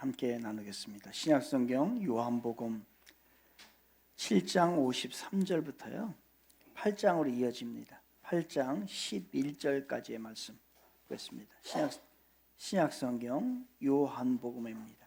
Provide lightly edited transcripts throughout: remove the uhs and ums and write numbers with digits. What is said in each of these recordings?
함께 나누겠습니다. 신약성경 요한복음 7장 53절부터요 8장으로 이어집니다. 8장 11절까지의 말씀 보겠습니다. 신약성경 요한복음입니다.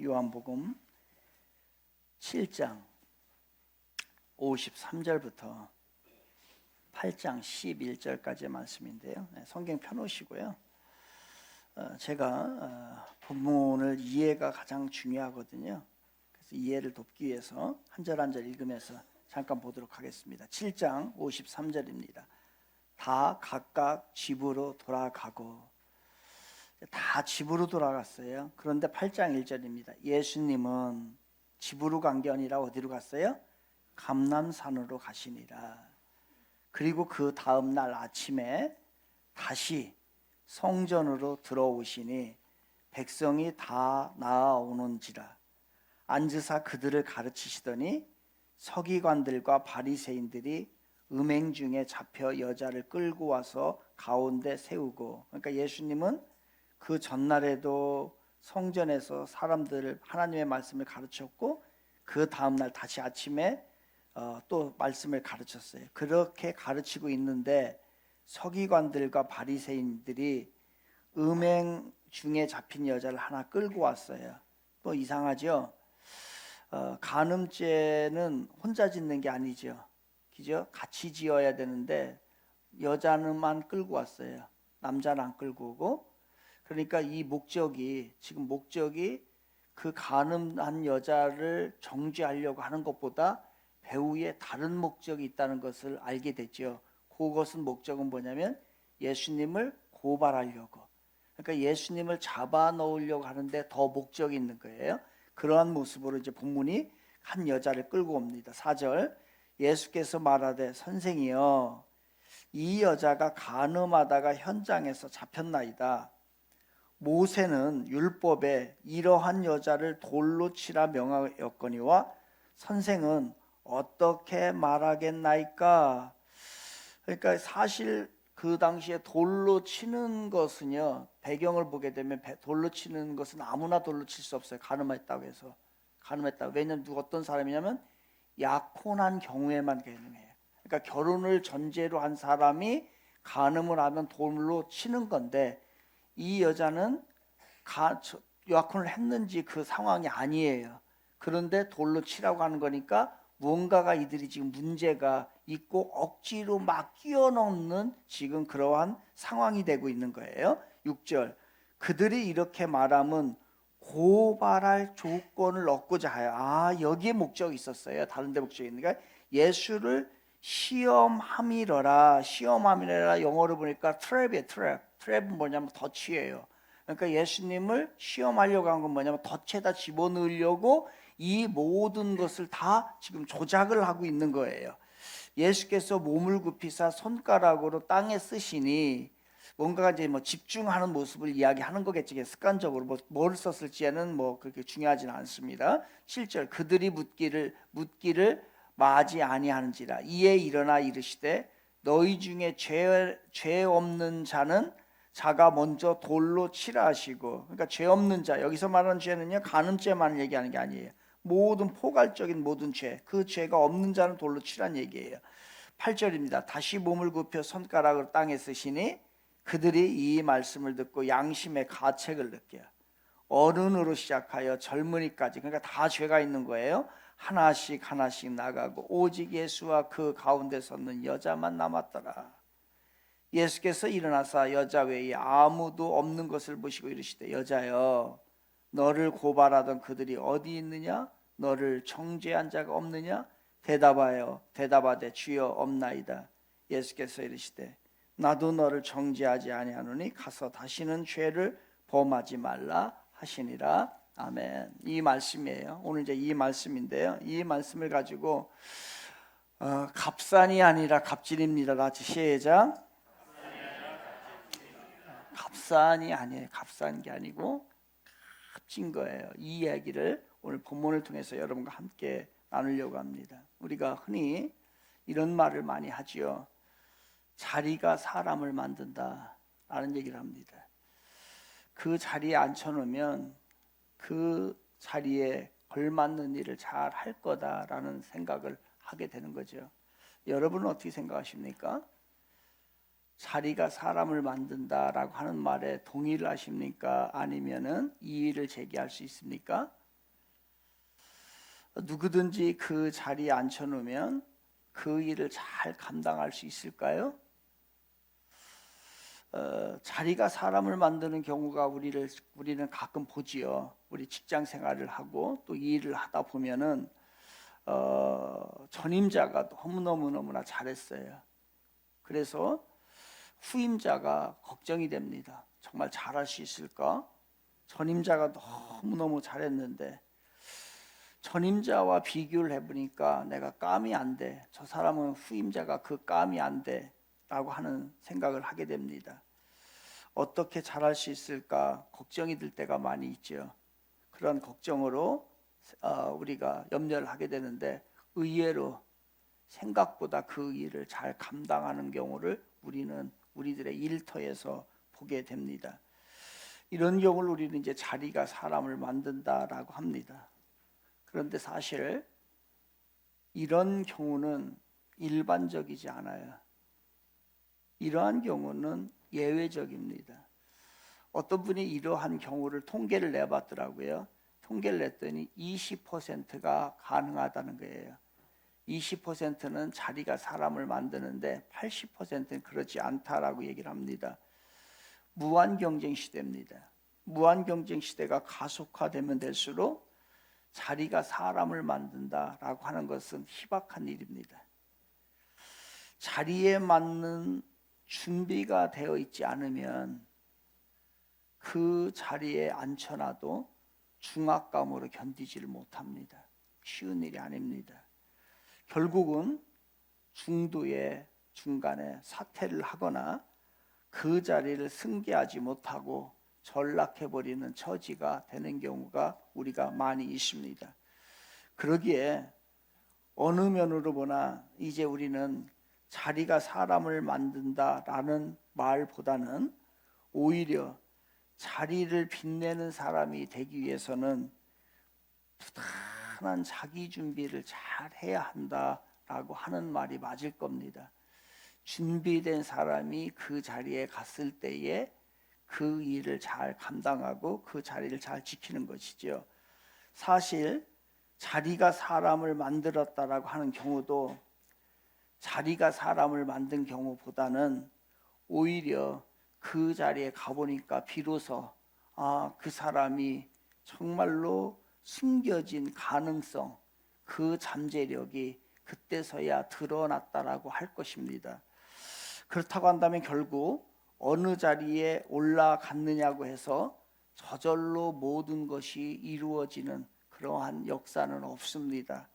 요한복음 7장 53절부터 8장 11절까지의 말씀인데요. 성경 펴놓으시고요. 제가 본문을 이해가 가장 중요하거든요. 그래서 이해를 돕기 위해서 한 절 한 절 읽으면서 잠깐 보도록 하겠습니다. 7장 53절입니다. 다 각각 집으로 돌아가고, 다 집으로 돌아갔어요. 그런데 8장 1절입니다. 예수님은 집으로 간 게 아니라 어디로 갔어요? 감람산으로 가시니라. 그리고 그 다음 날 아침에 다시 성전으로 들어오시니 백성이 다 나아오는지라. 앉으사 그들을 가르치시더니 서기관들과 바리새인들이 음행 중에 잡혀 여자를 끌고 와서 가운데 세우고, 그러니까 예수님은 그 전날에도 성전에서 사람들을 하나님의 말씀을 가르쳤고 그 다음 날 다시 아침에 또 말씀을 가르쳤어요. 그렇게 가르치고 있는데 서기관들과 바리새인들이 음행 중에 잡힌 여자를 하나 끌고 왔어요. 또 이상하죠? 간음죄는 혼자 짓는 게 아니죠. 그죠? 같이 지어야 되는데 여자는만 끌고 왔어요. 남자는 안 끌고 오고. 그러니까 이 목적이 그 간음한 여자를 정죄하려고 하는 것보다 배후에 다른 목적이 있다는 것을 알게 됐죠. 그것은 목적은 뭐냐면 예수님을 고발하려고, 그러니까 예수님을 잡아 넣으려고 하는데 더 목적이 있는 거예요. 그러한 모습으로 이제 본문이 한 여자를 끌고 옵니다. 4절, 예수께서 말하되 선생이여, 이 여자가 간음하다가 현장에서 잡혔나이다. 모세는 율법에 이러한 여자를 돌로 치라 명하였거니와 선생은 어떻게 말하겠나이까? 그러니까 사실 그 당시에 돌로 치는 것은요, 배경을 보게 되면 돌로 치는 것은 아무나 돌로 칠 수 없어요. 간음했다고 해서. 왜냐면 어떤 사람이냐면 약혼한 경우에만 가능해요. 그러니까 결혼을 전제로 한 사람이 간음을 하면 돌로 치는 건데, 이 여자는 약혼을 했는지 그 상황이 아니에요. 그런데 돌로 치라고 하는 거니까 무언가가 이들이 지금 문제가 있고 억지로 막 끼워넣는 지금 그러한 상황이 되고 있는 거예요. 6절, 그들이 이렇게 말하면 고발할 조건을 얻고자 하여. 여기에 목적이 있었어요. 다른 데 목적이 있는 게 예수를 시험함이러라. 영어로 보니까 트랩은 뭐냐면 덫이에요. 그러니까 예수님을 시험하려고 한 건 뭐냐면 덫에다 집어넣으려고 이 모든 것을 다 지금 조작을 하고 있는 거예요. 예수께서 몸을 굽히사 손가락으로 땅에 쓰시니, 뭔가 이제 집중하는 모습을 이야기하는 거겠지. 습관적으로 뭘 썼을지는 그렇게 중요하지는 않습니다. 7절, 그들이 묻기를 마지 아니하는지라. 이에 일어나 이르시되 너희 중에 죄 없는 자는 자가 먼저 돌로 치라 하시고. 그러니까 죄 없는 자, 여기서 말하는 죄는요, 간음죄만 얘기하는 게 아니에요. 모든 포괄적인 모든 죄, 그 죄가 없는 자는 돌로 치란 얘기예요. 8절입니다. 다시 몸을 굽혀 손가락을 땅에 쓰시니 그들이 이 말씀을 듣고 양심의 가책을 느껴요. 어른으로 시작하여 젊은이까지, 그러니까 다 죄가 있는 거예요. 하나씩 나가고 오직 예수와 그 가운데 섰는 여자만 남았더라. 예수께서 일어나사 여자 외에 아무도 없는 것을 보시고 이르시되 여자여, 너를 고발하던 그들이 어디 있느냐? 너를 정죄한 자가 없느냐? 대답하되 주여 없나이다. 예수께서 이르시되 나도 너를 정죄하지 아니하노니 가서 다시는 죄를 범하지 말라 하시니라. 아멘. 이 말씀이에요. 오늘 이제 이 말씀인데요, 이 말씀을 가지고 갑산이 아니라 갑질입니다. 같이 시작. 갑산이 아니에요. 갑산 게 아니고 값진 거예요. 이 이야기를 오늘 본문을 통해서 여러분과 함께 나누려고 합니다. 우리가 흔히 이런 말을 많이 하지요. 자리가 사람을 만든다 라는 얘기를 합니다. 그 자리에 앉혀놓으면 그 자리에 걸맞는 일을 잘 할 거다라는 생각을 하게 되는 거죠. 여러분은 어떻게 생각하십니까? 자리가 사람을 만든다라고 하는 말에 동의를 하십니까? 아니면은 이의를 제기할 수 있습니까? 누구든지 그 자리에 앉혀놓으면 그 일을 잘 감당할 수 있을까요? 자리가 사람을 만드는 경우가 우리는 가끔 보지요. 우리 직장 생활을 하고 또 이 일을 하다 보면은 전임자가 너무나 잘했어요. 그래서 후임자가 걱정이 됩니다. 정말 잘할 수 있을까? 전임자가 너무너무 잘했는데 전임자와 비교를 해보니까 내가 감이 안 돼. 저 사람은 후임자가 그 감이 안 돼. 라고 하는 생각을 하게 됩니다. 어떻게 잘할 수 있을까 걱정이 들 때가 많이 있죠. 그런 걱정으로 우리가 염려를 하게 되는데 의외로 생각보다 그 일을 잘 감당하는 경우를 우리는 우리들의 일터에서 보게 됩니다. 이런 경우를 우리는 이제 자리가 사람을 만든다라고 합니다. 그런데 사실 이런 경우는 일반적이지 않아요. 이러한 경우는 예외적입니다. 어떤 분이 이러한 경우를 통계를 내봤더라고요. 통계를 냈더니 20%가 가능하다는 거예요. 20%는 자리가 사람을 만드는데 80%는 그렇지 않다라고 얘기를 합니다. 무한 경쟁 시대입니다. 무한 경쟁 시대가 가속화되면 될수록 자리가 사람을 만든다라고 하는 것은 희박한 일입니다. 자리에 맞는 준비가 되어 있지 않으면 그 자리에 앉혀놔도 중압감으로 견디지를 못합니다. 쉬운 일이 아닙니다. 결국은 중도의 중간에 사퇴를 하거나 그 자리를 승계하지 못하고 전락해버리는 처지가 되는 경우가 우리가 많이 있습니다. 그러기에 어느 면으로 보나 이제 우리는 자리가 사람을 만든다라는 말보다는 오히려 자리를 빛내는 사람이 되기 위해서는 부단한 자기 준비를 잘 해야 한다라고 하는 말이 맞을 겁니다. 준비된 사람이 그 자리에 갔을 때에 그 일을 잘 감당하고 그 자리를 잘 지키는 것이죠. 사실 자리가 사람을 만들었다라고 하는 경우도 자리가 사람을 만든 경우보다는 오히려 그 자리에 가보니까 비로소 그 사람이 정말로 숨겨진 가능성, 그 잠재력이 그때서야 드러났다라고 할 것입니다. 그렇다고 한다면 결국 어느 자리에 올라갔느냐고 해서 저절로 모든 것이 이루어지는 그러한 역사는 없습니다.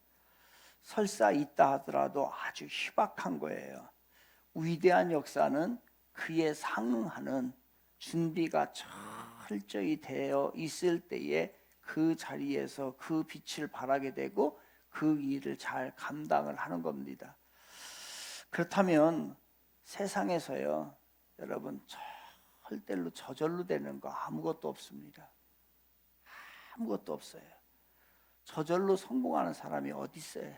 설사 있다 하더라도 아주 희박한 거예요. 위대한 역사는 그에 상응하는 준비가 철저히 되어 있을 때에 그 자리에서 그 빛을 발하게 되고 그 일을 잘 감당을 하는 겁니다. 그렇다면 세상에서요, 여러분 절대로 저절로 되는 거 아무것도 없습니다. 아무것도 없어요. 저절로 성공하는 사람이 어디 있어요?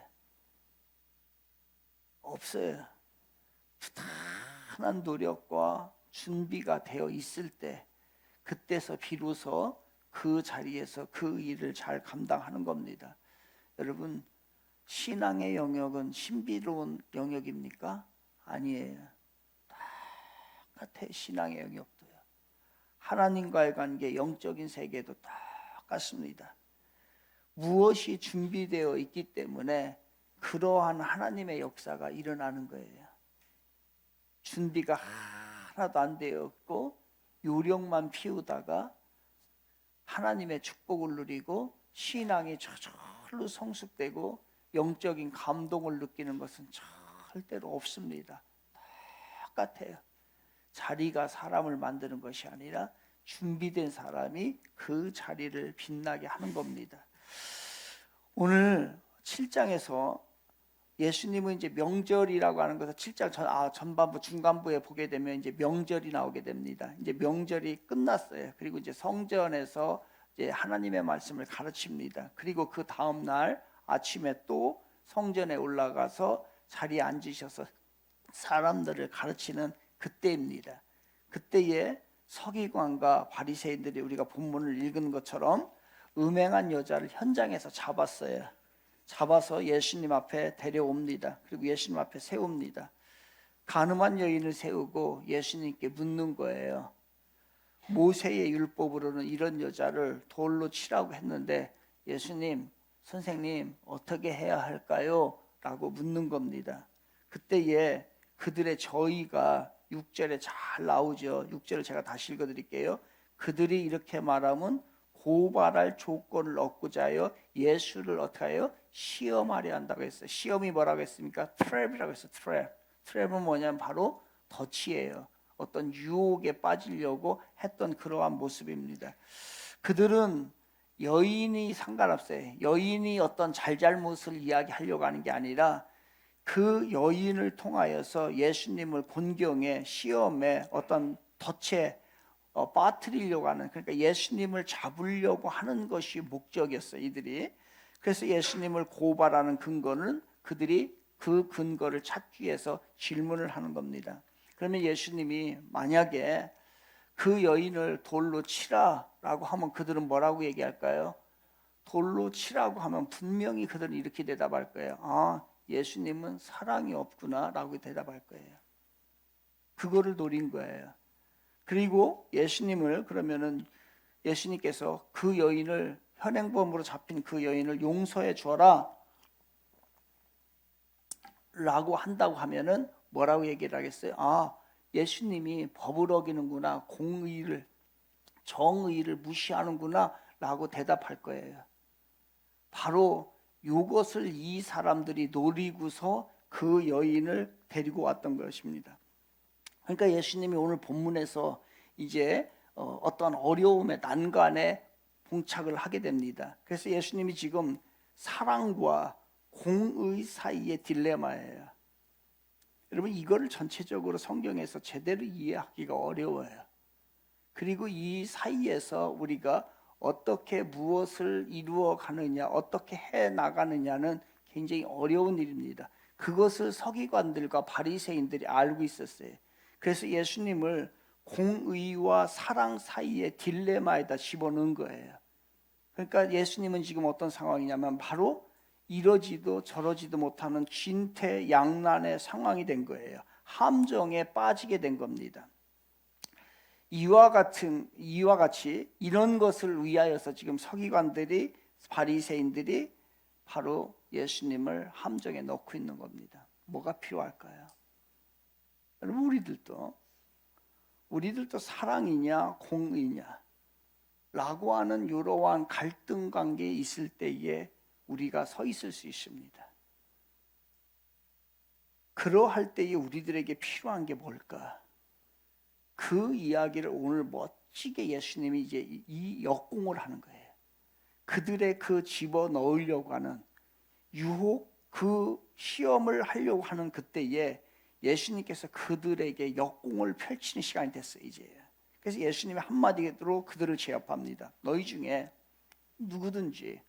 없어요. 부단한 노력과 준비가 되어 있을 때 그때서 비로소 그 자리에서 그 일을 잘 감당하는 겁니다. 여러분, 신앙의 영역은 신비로운 영역입니까? 아니에요. 똑같아요. 신앙의 영역도요. 하나님과의 관계, 영적인 세계도 똑같습니다. 무엇이 준비되어 있기 때문에 그러한 하나님의 역사가 일어나는 거예요. 준비가 하나도 안 되었고 요령만 피우다가 하나님의 축복을 누리고 신앙이 저절로 성숙되고 영적인 감동을 느끼는 것은 절대로 없습니다. 똑같아요. 자리가 사람을 만드는 것이 아니라 준비된 사람이 그 자리를 빛나게 하는 겁니다. 오늘 7장에서 예수님은 이제 명절이라고 하는 것을 7장 전반부 중간부에 보게 되면 이제 명절이 나오게 됩니다. 이제 명절이 끝났어요. 그리고 이제 성전에서 이제 하나님의 말씀을 가르칩니다. 그리고 그 다음 날 아침에 또 성전에 올라가서 자리에 앉으셔서 사람들을 가르치는 그때입니다. 그때에 서기관과 바리새인들이 우리가 본문을 읽은 것처럼 음행한 여자를 현장에서 잡았어요. 잡아서 예수님 앞에 데려옵니다. 그리고 예수님 앞에 세웁니다. 간음한 여인을 세우고 예수님께 묻는 거예요. 모세의 율법으로는 이런 여자를 돌로 치라고 했는데 예수님, 선생님 어떻게 해야 할까요? 라고 묻는 겁니다. 그때에 그들의 저의가 6절에 잘 나오죠. 6절을 제가 다시 읽어드릴게요. 그들이 이렇게 말하면 고발할 조건을 얻고자 하여 예수를 어떻게 하여 시험하려 한다고 했어요. 시험이 뭐라고 했습니까? 트랩이라고 했어요. 트랩은 뭐냐면 바로 덫이에요. 어떤 유혹에 빠지려고 했던 그러한 모습입니다. 그들은 여인이 상관없어요. 여인이 어떤 잘잘못을 이야기하려고 하는 게 아니라 그 여인을 통하여서 예수님을 곤경에 시험에 어떤 덫에 빠뜨리려고 하는, 그러니까 예수님을 잡으려고 하는 것이 목적이었어요. 이들이. 그래서 예수님을 고발하는 근거는 그들이 그 근거를 찾기 위해서 질문을 하는 겁니다. 그러면 예수님이 만약에 그 여인을 돌로 치라라고 하면 그들은 뭐라고 얘기할까요? 돌로 치라고 하면 분명히 그들은 이렇게 대답할 거예요. 아, 예수님은 사랑이 없구나 라고 대답할 거예요. 그거를 노린 거예요. 그리고 예수님을, 그러면은 예수님께서 그 여인을, 현행범으로 잡힌 그 여인을 용서해 주어라 라고 한다고 하면은 뭐라고 얘기를 하겠어요? 아, 예수님이 법을 어기는구나, 공의를, 정의를 무시하는구나 라고 대답할 거예요. 바로 이것을 이 사람들이 노리고서 그 여인을 데리고 왔던 것입니다. 그러니까 예수님이 오늘 본문에서 이제 어떤 어려움의 난관에 봉착을 하게 됩니다. 그래서 예수님이 지금 사랑과 공의 사이의 딜레마예요. 여러분, 이거를 전체적으로 성경에서 제대로 이해하기가 어려워요. 그리고 이 사이에서 우리가 어떻게 무엇을 이루어 가느냐, 어떻게 해 나가느냐는 굉장히 어려운 일입니다. 그것을 서기관들과 바리새인들이 알고 있었어요. 그래서 예수님을 공의와 사랑 사이의 딜레마에다 집어넣은 거예요. 그러니까 예수님은 지금 어떤 상황이냐면 바로 이러지도 저러지도 못하는 진퇴양난의 상황이 된 거예요. 함정에 빠지게 된 겁니다. 이와 같이 이런 것을 위하여서 지금 서기관들이, 바리새인들이 바로 예수님을 함정에 넣고 있는 겁니다. 뭐가 필요할까요? 여러분, 우리들도 사랑이냐 공의냐 라고 하는 이러한 갈등 관계에 있을 때에 우리가 서 있을 수 있습니다. 그러할 때에 우리들에게 필요한 게 뭘까? 그 이야기를 오늘 멋지게 예수님이 이제 이 역공을 하는 거예요. 그들의 그 집어넣으려고 하는 유혹, 그 시험을 하려고 하는 그때에 예수님께서 그들에게 역공을 펼치는 시간이 됐어요, 이제. 그래서 예수님이 한마디로 그들을 제압합니다. 너희 중에 누구든지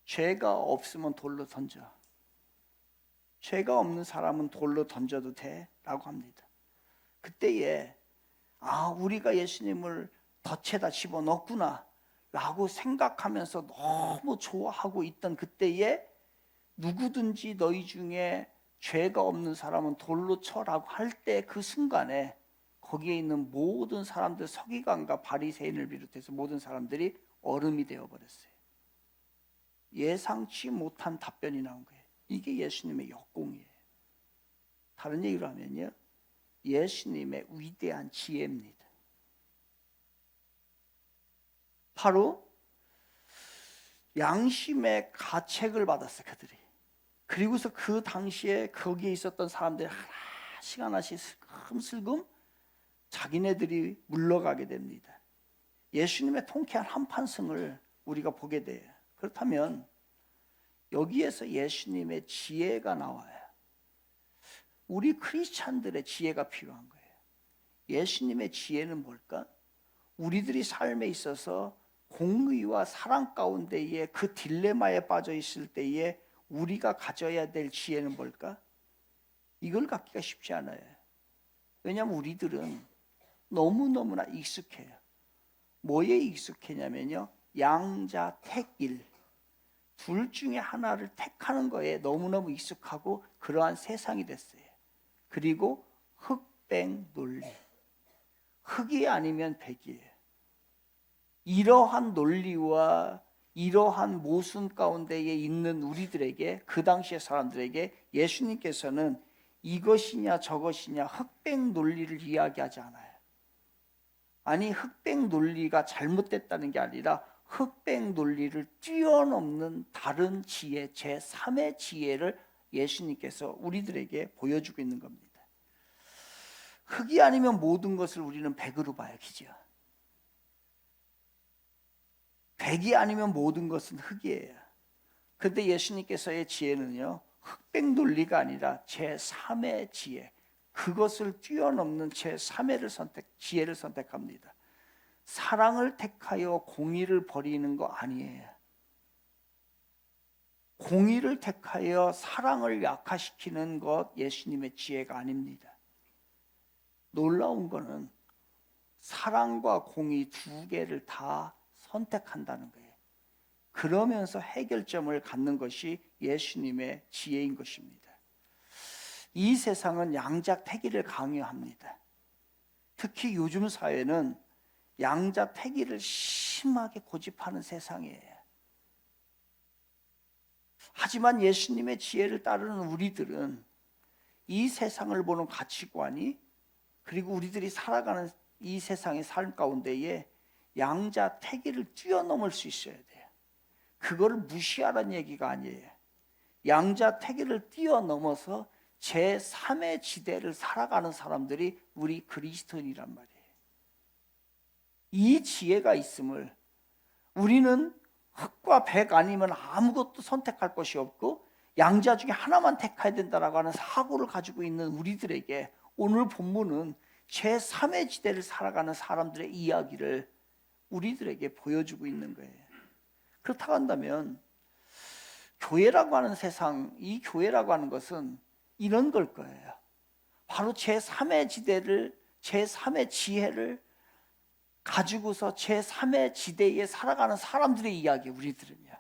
죄가 없으면 돌로 던져. 죄가 없는 사람은 돌로 던져도 돼 라고 합니다. 그때에 우리가 예수님을 덫에다 집어넣구나 라고 생각하면서 너무 좋아하고 있던 그때에 누구든지 너희 중에 죄가 없는 사람은 돌로 쳐라고 할 때 그 순간에 거기에 있는 모든 사람들, 서기관과 바리새인을 비롯해서 모든 사람들이 얼음이 되어버렸어요. 예상치 못한 답변이 나온 거예요. 이게 예수님의 역공이에요. 다른 얘기로 하면요, 예수님의 위대한 지혜입니다. 바로 양심의 가책을 받았어요, 그들이. 그리고서 그 당시에 거기에 있었던 사람들이 하나씩 슬금슬금 자기네들이 물러가게 됩니다. 예수님의 통쾌한 한판승을 우리가 보게 돼요. 그렇다면 여기에서 예수님의 지혜가 나와요. 우리 크리스찬들의 지혜가 필요한 거예요. 예수님의 지혜는 뭘까? 우리들이 삶에 있어서 공의와 사랑 가운데에 그 딜레마에 빠져 있을 때에 우리가 가져야 될 지혜는 뭘까? 이걸 갖기가 쉽지 않아요. 왜냐하면 우리들은 너무너무나 익숙해요. 뭐에 익숙해냐면요, 양자택일, 둘 중에 하나를 택하는 거에 너무너무 익숙하고 그러한 세상이 됐어요. 그리고 흑백 논리, 흑이 아니면 백이에요. 이러한 논리와 이러한 모순 가운데에 있는 우리들에게, 그 당시의 사람들에게 예수님께서는 이것이냐 저것이냐 흑백 논리를 이야기하지 않아요. 아니, 흑백 논리가 잘못됐다는 게 아니라 흑백 논리를 뛰어넘는 다른 지혜, 제3의 지혜를 예수님께서 우리들에게 보여주고 있는 겁니다. 흑이 아니면 모든 것을 우리는 백으로 봐요, 그죠? 백이 아니면 모든 것은 흑이에요. 그런데 예수님께서의 지혜는요, 흑백 논리가 아니라 제3의 지혜, 그것을 뛰어넘는 제3의 지혜를 선택합니다. 사랑을 택하여 공의를 버리는 거 아니에요. 공의를 택하여 사랑을 약화시키는 것 예수님의 지혜가 아닙니다. 놀라운 거는 사랑과 공의 두 개를 다 선택한다는 거예요. 그러면서 해결점을 갖는 것이 예수님의 지혜인 것입니다. 이 세상은 양자택일을 강요합니다. 특히 요즘 사회는 양자택일을 심하게 고집하는 세상이에요. 하지만 예수님의 지혜를 따르는 우리들은 이 세상을 보는 가치관이, 그리고 우리들이 살아가는 이 세상의 삶 가운데에 양자택일을 뛰어넘을 수 있어야 돼요. 그거를 무시하라는 얘기가 아니에요. 양자택일을 뛰어넘어서 제3의 지대를 살아가는 사람들이 우리 그리스도인이란 말이에요. 이 지혜가 있음을, 우리는 흑과 백 아니면 아무것도 선택할 것이 없고 양자 중에 하나만 택해야 된다라고 하는 사고를 가지고 있는 우리들에게 오늘 본문은 제3의 지대를 살아가는 사람들의 이야기를 우리들에게 보여주고 있는 거예요. 그렇다고 한다면 교회라고 하는 세상, 이 교회라고 하는 것은 이런 걸 거예요. 바로 제3의 지대를, 제3의 지혜를 가지고서 제3의 지대에 살아가는 사람들의 이야기, 우리들은요.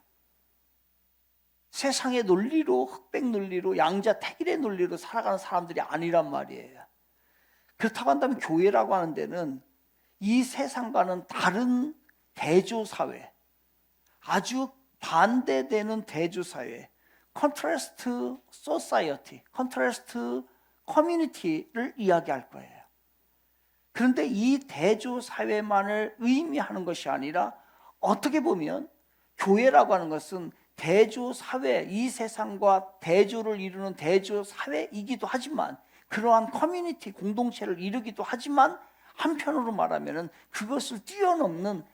세상의 논리로, 흑백 논리로, 양자택일의 논리로 살아가는 사람들이 아니란 말이에요. 그렇다고 한다면 교회라고 하는 데는 이 세상과는 다른 대조사회, 아주 반대되는 대조사회, 컨트라스트 소사이어티, 컨트라스트 커뮤니티를 이야기할 거예요. 그런데 이 대조사회만을 의미하는 것이 아니라 어떻게 보면 교회라고 하는 것은 대조사회, 이 세상과 대조를 이루는 대조사회이기도 하지만, 그러한 커뮤니티 공동체를 이루기도 하지만, 한편으로 말하면 그것을 뛰어넘는